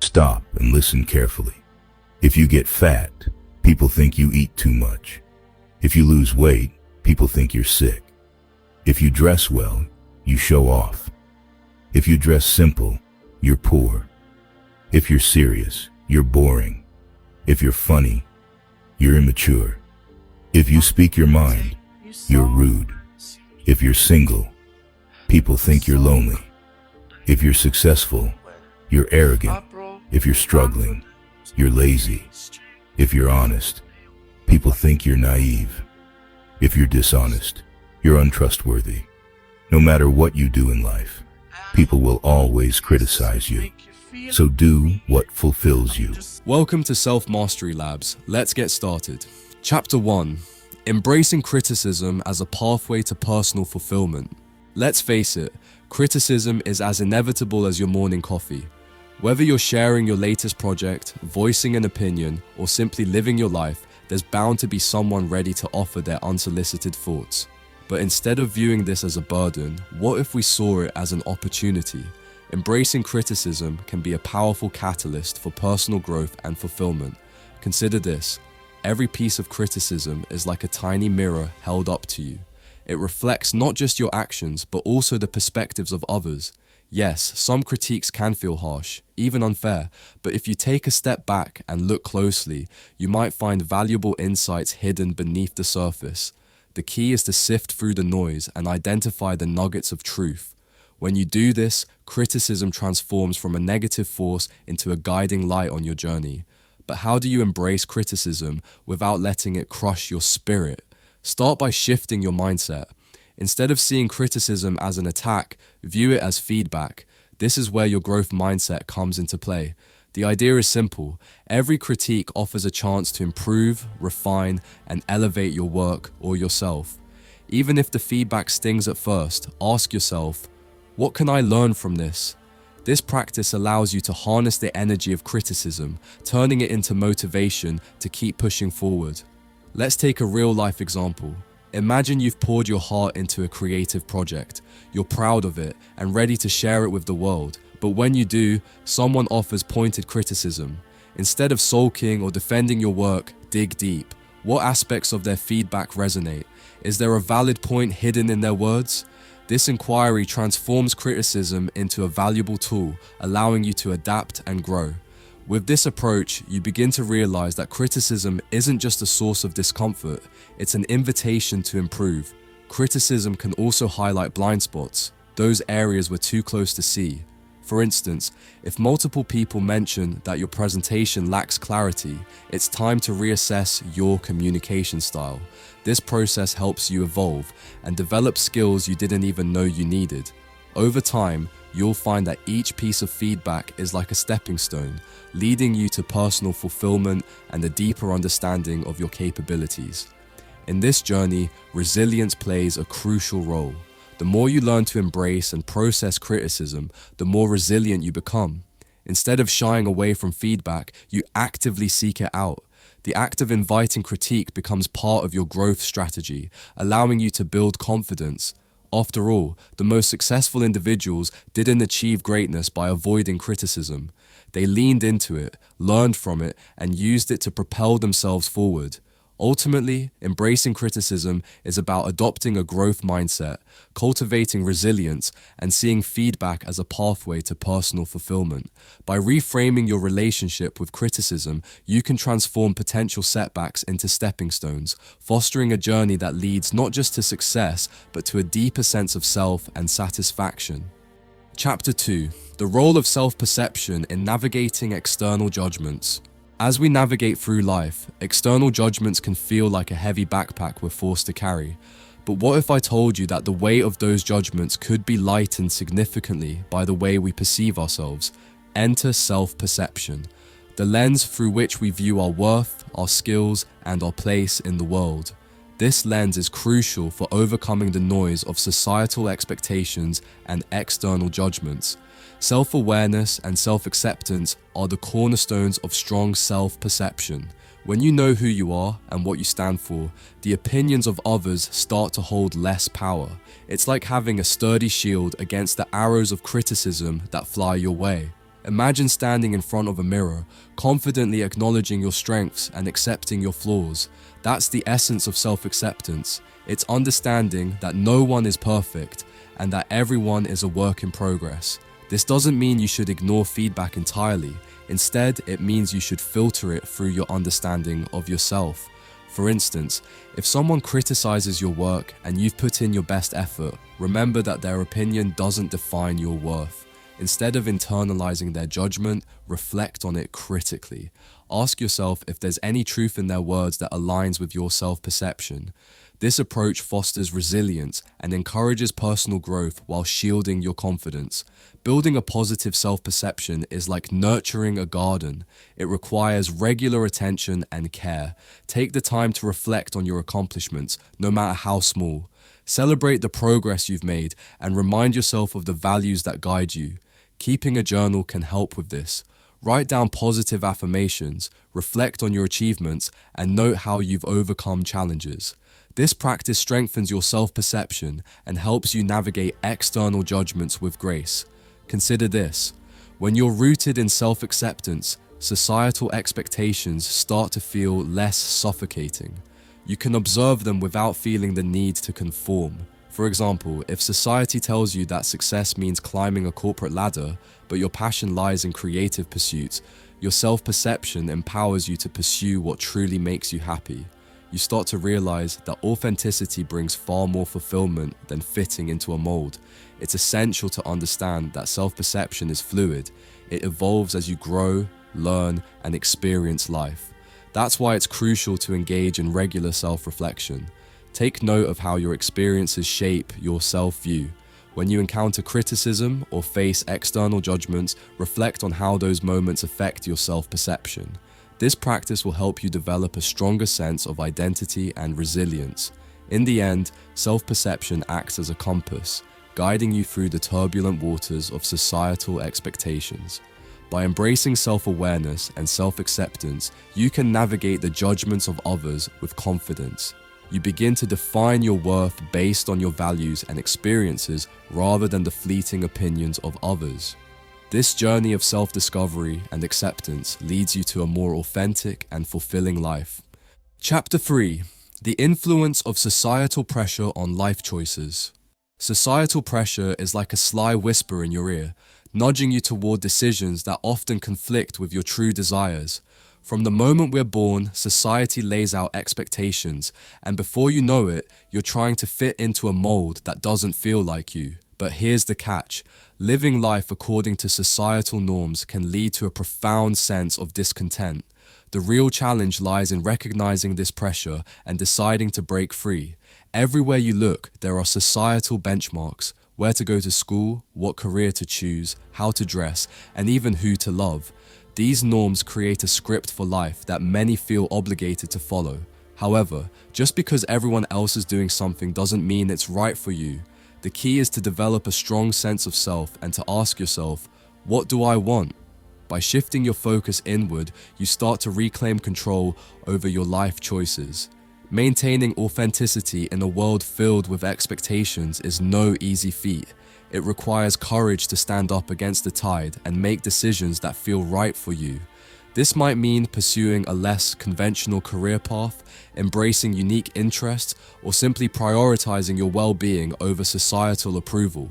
Stop and listen carefully. If you get fat, people think you eat too much. If you lose weight, people think you're sick. If you dress well, you show off. If you dress simple, you're poor. If you're serious, you're boring. If you're funny, you're immature. If you speak your mind, you're rude. If you're single, people think you're lonely. If you're successful, you're arrogant. If you're struggling, you're lazy. If you're honest, people think you're naive. If you're dishonest, you're untrustworthy. No matter what you do in life, people will always criticize you. So do what fulfills you. Welcome to Self-Mastery Labs. Let's get started. Chapter 1. Embracing criticism as a pathway to personal fulfillment. Let's face it, criticism is as inevitable as your morning coffee. Whether you're sharing your latest project, voicing an opinion, or simply living your life, there's bound to be someone ready to offer their unsolicited thoughts. But instead of viewing this as a burden, what if we saw it as an opportunity? Embracing criticism can be a powerful catalyst for personal growth and fulfillment. Consider this. Every piece of criticism is like a tiny mirror held up to you. It reflects not just your actions, but also the perspectives of others. Yes, some critiques can feel harsh, even unfair, but if you take a step back and look closely, you might find valuable insights hidden beneath the surface. The key is to sift through the noise and identify the nuggets of truth. When you do this, criticism transforms from a negative force into a guiding light on your journey. But how do you embrace criticism without letting it crush your spirit? Start by shifting your mindset. Instead of seeing criticism as an attack, view it as feedback. This is where your growth mindset comes into play. The idea is simple. Every critique offers a chance to improve, refine, and elevate your work or yourself. Even if the feedback stings at first, ask yourself, what can I learn from this? This practice allows you to harness the energy of criticism, turning it into motivation to keep pushing forward. Let's take a real-life example. Imagine you've poured your heart into a creative project. You're proud of it and ready to share it with the world. But when you do, someone offers pointed criticism. Instead of sulking or defending your work, dig deep. What aspects of their feedback resonate? Is there a valid point hidden in their words? This inquiry transforms criticism into a valuable tool, allowing you to adapt and grow. With this approach, you begin to realize that criticism isn't just a source of discomfort, it's an invitation to improve. Criticism can also highlight blind spots, those areas we're too close to see. For instance, if multiple people mention that your presentation lacks clarity, it's time to reassess your communication style. This process helps you evolve and develop skills you didn't even know you needed. Over time, you'll find that each piece of feedback is like a stepping stone, leading you to personal fulfillment and a deeper understanding of your capabilities. In this journey, resilience plays a crucial role. The more you learn to embrace and process criticism, the more resilient you become. Instead of shying away from feedback, you actively seek it out. The act of inviting critique becomes part of your growth strategy, allowing you to build confidence. After all, the most successful individuals didn't achieve greatness by avoiding criticism. They leaned into it, learned from it, and used it to propel themselves forward. Ultimately, embracing criticism is about adopting a growth mindset, cultivating resilience, and seeing feedback as a pathway to personal fulfillment. By reframing your relationship with criticism, you can transform potential setbacks into stepping stones, fostering a journey that leads not just to success, but to a deeper sense of self and satisfaction. Chapter 2. The role of self-perception in navigating external judgments. As we navigate through life, external judgments can feel like a heavy backpack we're forced to carry. But what if I told you that the weight of those judgments could be lightened significantly by the way we perceive ourselves? Enter self-perception, the lens through which we view our worth, our skills, and our place in the world. This lens is crucial for overcoming the noise of societal expectations and external judgments. Self-awareness and self-acceptance are the cornerstones of strong self-perception. When you know who you are and what you stand for, the opinions of others start to hold less power. It's like having a sturdy shield against the arrows of criticism that fly your way. Imagine standing in front of a mirror, confidently acknowledging your strengths and accepting your flaws. That's the essence of self-acceptance. It's understanding that no one is perfect and that everyone is a work in progress. This doesn't mean you should ignore feedback entirely. Instead, it means you should filter it through your understanding of yourself. For instance, if someone criticizes your work and you've put in your best effort, remember that their opinion doesn't define your worth. Instead of internalizing their judgment, reflect on it critically. Ask yourself if there's any truth in their words that aligns with your self-perception. This approach fosters resilience and encourages personal growth while shielding your confidence. Building a positive self-perception is like nurturing a garden. It requires regular attention and care. Take the time to reflect on your accomplishments, no matter how small. Celebrate the progress you've made and remind yourself of the values that guide you. Keeping a journal can help with this. Write down positive affirmations, reflect on your achievements, and note how you've overcome challenges. This practice strengthens your self-perception and helps you navigate external judgments with grace. Consider this: when you're rooted in self-acceptance, societal expectations start to feel less suffocating. You can observe them without feeling the need to conform. For example, if society tells you that success means climbing a corporate ladder, but your passion lies in creative pursuits, your self-perception empowers you to pursue what truly makes you happy. You start to realize that authenticity brings far more fulfillment than fitting into a mold. It's essential to understand that self-perception is fluid. It evolves as you grow, learn, and experience life. That's why it's crucial to engage in regular self-reflection. Take note of how your experiences shape your self-view. When you encounter criticism or face external judgments, reflect on how those moments affect your self-perception. This practice will help you develop a stronger sense of identity and resilience. In the end, self-perception acts as a compass, guiding you through the turbulent waters of societal expectations. By embracing self-awareness and self-acceptance, you can navigate the judgments of others with confidence. You begin to define your worth based on your values and experiences rather than the fleeting opinions of others. This journey of self-discovery and acceptance leads you to a more authentic and fulfilling life. Chapter 3: The influence of societal pressure on life choices. Societal pressure is like a sly whisper in your ear, nudging you toward decisions that often conflict with your true desires. From the moment we're born, society lays out expectations, and before you know it, you're trying to fit into a mold that doesn't feel like you. But here's the catch: living life according to societal norms can lead to a profound sense of discontent. The real challenge lies in recognizing this pressure and deciding to break free. Everywhere you look, there are societal benchmarks: where to go to school, what career to choose, how to dress, and even who to love. These norms create a script for life that many feel obligated to follow. However, just because everyone else is doing something doesn't mean it's right for you. The key is to develop a strong sense of self and to ask yourself, what do I want? By shifting your focus inward, you start to reclaim control over your life choices. Maintaining authenticity in a world filled with expectations is no easy feat. It requires courage to stand up against the tide and make decisions that feel right for you. This might mean pursuing a less conventional career path, embracing unique interests, or simply prioritizing your well-being over societal approval.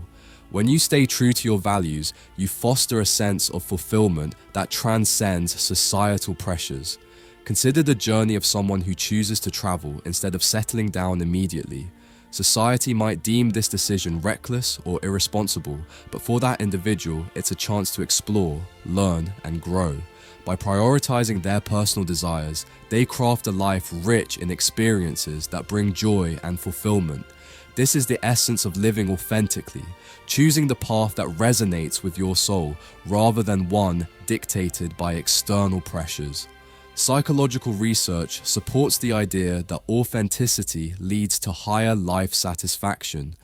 When you stay true to your values, you foster a sense of fulfillment that transcends societal pressures. Consider the journey of someone who chooses to travel instead of settling down immediately. Society might deem this decision reckless or irresponsible, but for that individual, it's a chance to explore, learn, and grow. By prioritizing their personal desires, they craft a life rich in experiences that bring joy and fulfillment. This is the essence of living authentically, choosing the path that resonates with your soul rather than one dictated by external pressures. Psychological research supports the idea that authenticity leads to higher life satisfaction.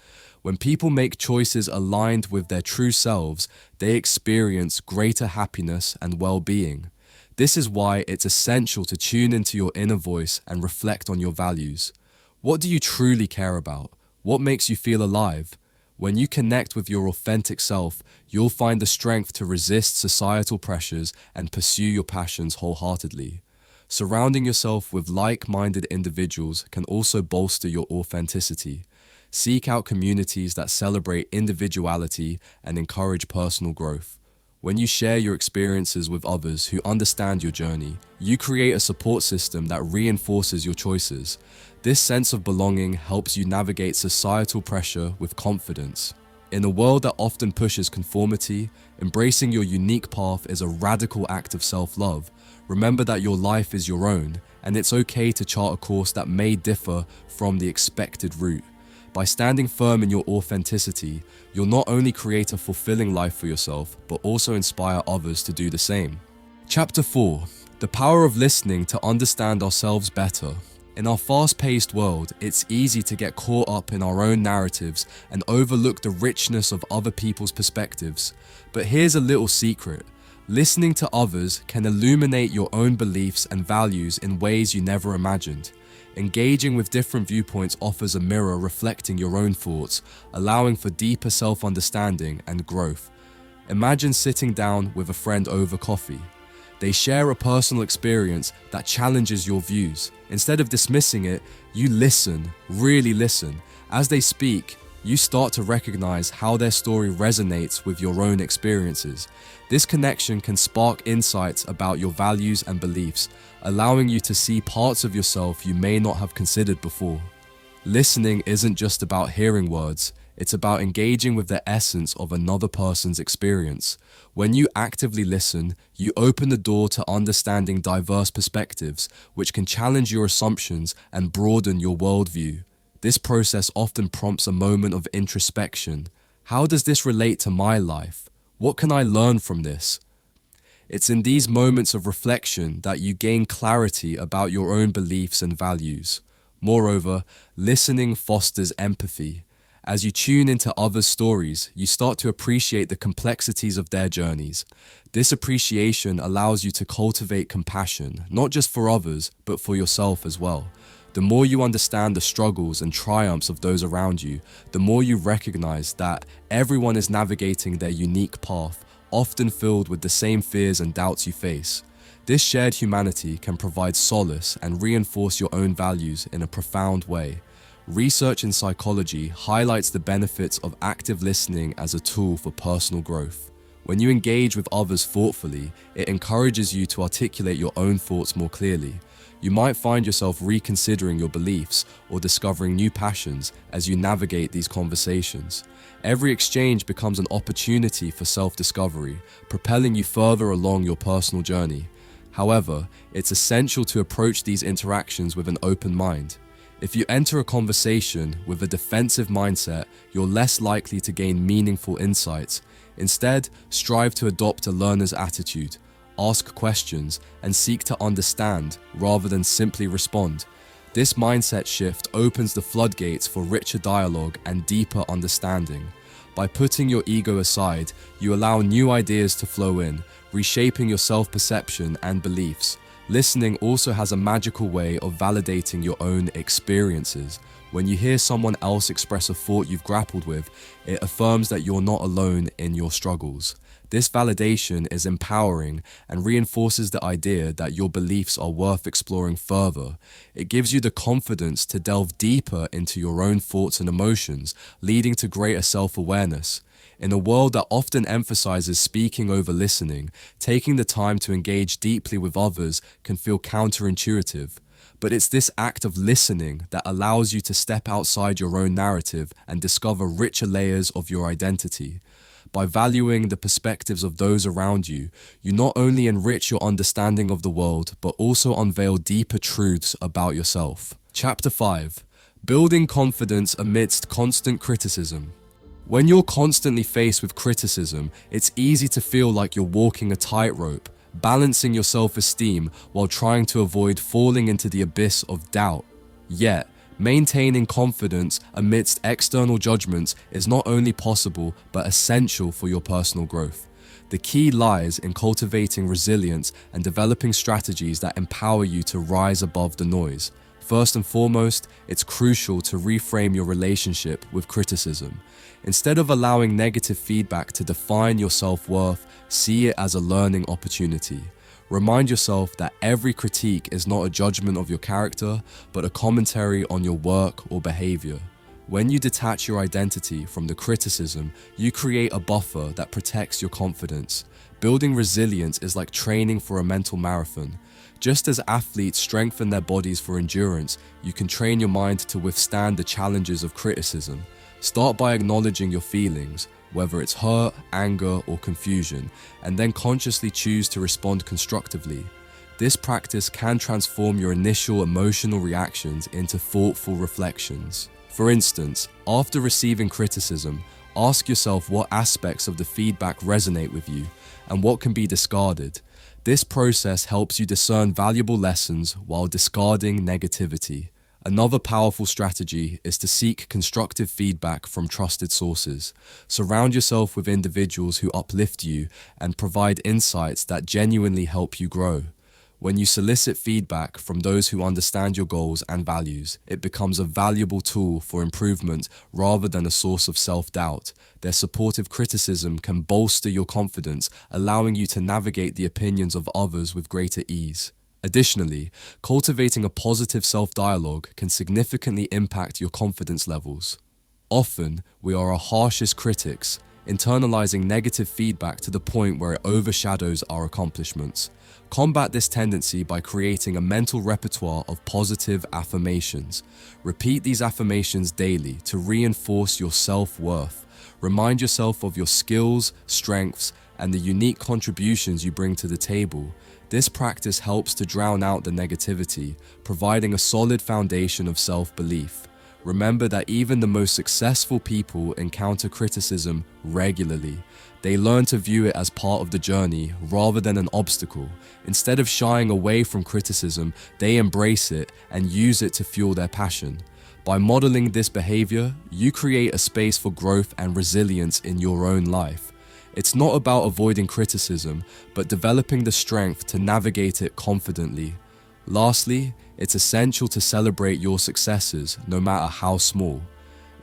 When people make choices aligned with their true selves, they experience greater happiness and well-being. This is why it's essential to tune into your inner voice and reflect on your values. What do you truly care about? What makes you feel alive? When you connect with your authentic self, you'll find the strength to resist societal pressures and pursue your passions wholeheartedly. Surrounding yourself with like-minded individuals can also bolster your authenticity. Seek out communities that celebrate individuality and encourage personal growth. When you share your experiences with others who understand your journey, you create a support system that reinforces your choices. This sense of belonging helps you navigate societal pressure with confidence. In a world that often pushes conformity, embracing your unique path is a radical act of self-love. Remember that your life is your own, and it's okay to chart a course that may differ from the expected route. By standing firm in your authenticity, you'll not only create a fulfilling life for yourself, but also inspire others to do the same. Chapter 4. The power of listening to understand ourselves better. In our fast-paced world, it's easy to get caught up in our own narratives and overlook the richness of other people's perspectives. But here's a little secret. Listening to others can illuminate your own beliefs and values in ways you never imagined. Engaging with different viewpoints offers a mirror reflecting your own thoughts, allowing for deeper self-understanding and growth. Imagine sitting down with a friend over coffee. They share a personal experience that challenges your views. Instead of dismissing it, you listen, really listen. As they speak, you start to recognize how their story resonates with your own experiences. This connection can spark insights about your values and beliefs, allowing you to see parts of yourself you may not have considered before. Listening isn't just about hearing words, it's about engaging with the essence of another person's experience. When you actively listen, you open the door to understanding diverse perspectives, which can challenge your assumptions and broaden your worldview. This process often prompts a moment of introspection. How does this relate to my life? What can I learn from this? It's in these moments of reflection that you gain clarity about your own beliefs and values. Moreover, listening fosters empathy. As you tune into others' stories, you start to appreciate the complexities of their journeys. This appreciation allows you to cultivate compassion, not just for others, but for yourself as well. The more you understand the struggles and triumphs of those around you, the more you recognize that everyone is navigating their unique path, often filled with the same fears and doubts you face. This shared humanity can provide solace and reinforce your own values in a profound way. Research in psychology highlights the benefits of active listening as a tool for personal growth. When you engage with others thoughtfully, it encourages you to articulate your own thoughts more clearly. You might find yourself reconsidering your beliefs or discovering new passions as you navigate these conversations. Every exchange becomes an opportunity for self-discovery, propelling you further along your personal journey. However, it's essential to approach these interactions with an open mind. If you enter a conversation with a defensive mindset, you're less likely to gain meaningful insights. Instead, strive to adopt a learner's attitude. Ask questions and seek to understand rather than simply respond. This mindset shift opens the floodgates for richer dialogue and deeper understanding. By putting your ego aside, you allow new ideas to flow in, reshaping your self-perception and beliefs. Listening also has a magical way of validating your own experiences. When you hear someone else express a thought you've grappled with, it affirms that you're not alone in your struggles. This validation is empowering and reinforces the idea that your beliefs are worth exploring further. It gives you the confidence to delve deeper into your own thoughts and emotions, leading to greater self-awareness. In a world that often emphasizes speaking over listening, taking the time to engage deeply with others can feel counterintuitive. But it's this act of listening that allows you to step outside your own narrative and discover richer layers of your identity. By valuing the perspectives of those around you, you not only enrich your understanding of the world, but also unveil deeper truths about yourself. Chapter 5. Building confidence amidst constant criticism. When you're constantly faced with criticism, it's easy to feel like you're walking a tightrope, balancing your self-esteem while trying to avoid falling into the abyss of doubt. Yet, maintaining confidence amidst external judgments is not only possible, but essential for your personal growth. The key lies in cultivating resilience and developing strategies that empower you to rise above the noise. First and foremost, it's crucial to reframe your relationship with criticism. Instead of allowing negative feedback to define your self-worth, see it as a learning opportunity. Remind yourself that every critique is not a judgment of your character, but a commentary on your work or behavior. When you detach your identity from the criticism, you create a buffer that protects your confidence. Building resilience is like training for a mental marathon. Just as athletes strengthen their bodies for endurance, you can train your mind to withstand the challenges of criticism. Start by acknowledging your feelings, whether it's hurt, anger, or confusion, and then consciously choose to respond constructively. This practice can transform your initial emotional reactions into thoughtful reflections. For instance, after receiving criticism, ask yourself what aspects of the feedback resonate with you and what can be discarded. This process helps you discern valuable lessons while discarding negativity. Another powerful strategy is to seek constructive feedback from trusted sources. Surround yourself with individuals who uplift you and provide insights that genuinely help you grow. When you solicit feedback from those who understand your goals and values, it becomes a valuable tool for improvement rather than a source of self-doubt. Their supportive criticism can bolster your confidence, allowing you to navigate the opinions of others with greater ease. Additionally, cultivating a positive self-dialogue can significantly impact your confidence levels. Often, we are our harshest critics, internalizing negative feedback to the point where it overshadows our accomplishments. Combat this tendency by creating a mental repertoire of positive affirmations. Repeat these affirmations daily to reinforce your self-worth. Remind yourself of your skills, strengths, and the unique contributions you bring to the table. This practice helps to drown out the negativity, providing a solid foundation of self-belief. Remember that even the most successful people encounter criticism regularly. They learn to view it as part of the journey rather than an obstacle. Instead of shying away from criticism, they embrace it and use it to fuel their passion. By modeling this behavior, you create a space for growth and resilience in your own life. It's not about avoiding criticism, but developing the strength to navigate it confidently. Lastly, it's essential to celebrate your successes, no matter how small.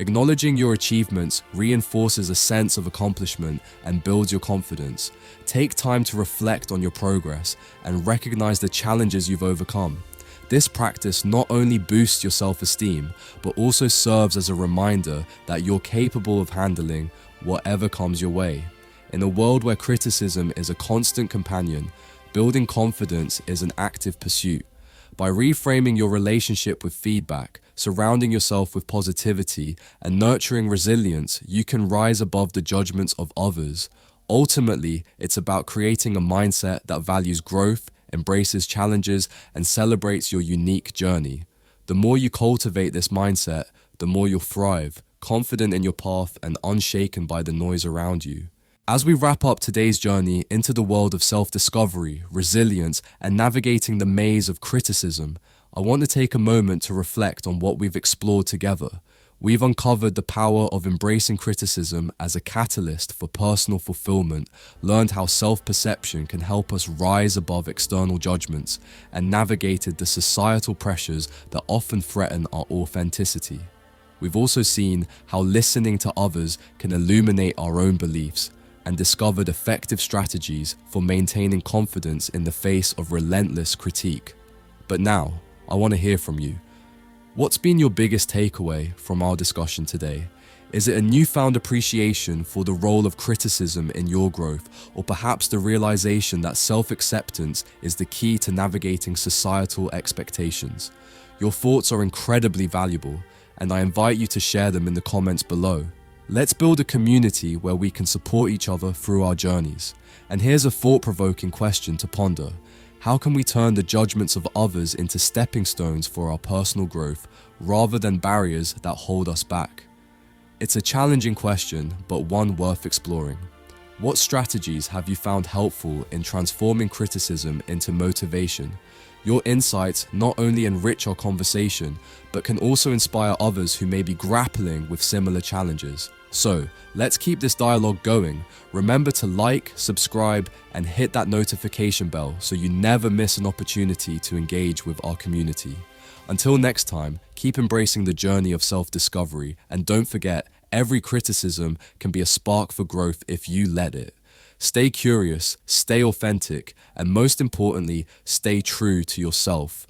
Acknowledging your achievements reinforces a sense of accomplishment and builds your confidence. Take time to reflect on your progress and recognize the challenges you've overcome. This practice not only boosts your self-esteem, but also serves as a reminder that you're capable of handling whatever comes your way. In a world where criticism is a constant companion, building confidence is an active pursuit. By reframing your relationship with feedback, surrounding yourself with positivity, and nurturing resilience, you can rise above the judgments of others. Ultimately, it's about creating a mindset that values growth, embraces challenges, and celebrates your unique journey. The more you cultivate this mindset, the more you'll thrive, confident in your path and unshaken by the noise around you. As we wrap up today's journey into the world of self-discovery, resilience, and navigating the maze of criticism, I want to take a moment to reflect on what we've explored together. We've uncovered the power of embracing criticism as a catalyst for personal fulfillment, learned how self-perception can help us rise above external judgments, and navigated the societal pressures that often threaten our authenticity. We've also seen how listening to others can illuminate our own beliefs, and discovered effective strategies for maintaining confidence in the face of relentless critique. But now, I want to hear from you. What's been your biggest takeaway from our discussion today? Is it a newfound appreciation for the role of criticism in your growth, or perhaps the realization that self-acceptance is the key to navigating societal expectations? Your thoughts are incredibly valuable, and I invite you to share them in the comments below. Let's build a community where we can support each other through our journeys. And here's a thought-provoking question to ponder. How can we turn the judgments of others into stepping stones for our personal growth, rather than barriers that hold us back? It's a challenging question, but one worth exploring. What strategies have you found helpful in transforming criticism into motivation? Your insights not only enrich our conversation, but can also inspire others who may be grappling with similar challenges. So, let's keep this dialogue going. Remember to like, subscribe, and hit that notification bell so you never miss an opportunity to engage with our community. Until next time, keep embracing the journey of self-discovery, and don't forget, every criticism can be a spark for growth if you let it. Stay curious, stay authentic, and most importantly, stay true to yourself.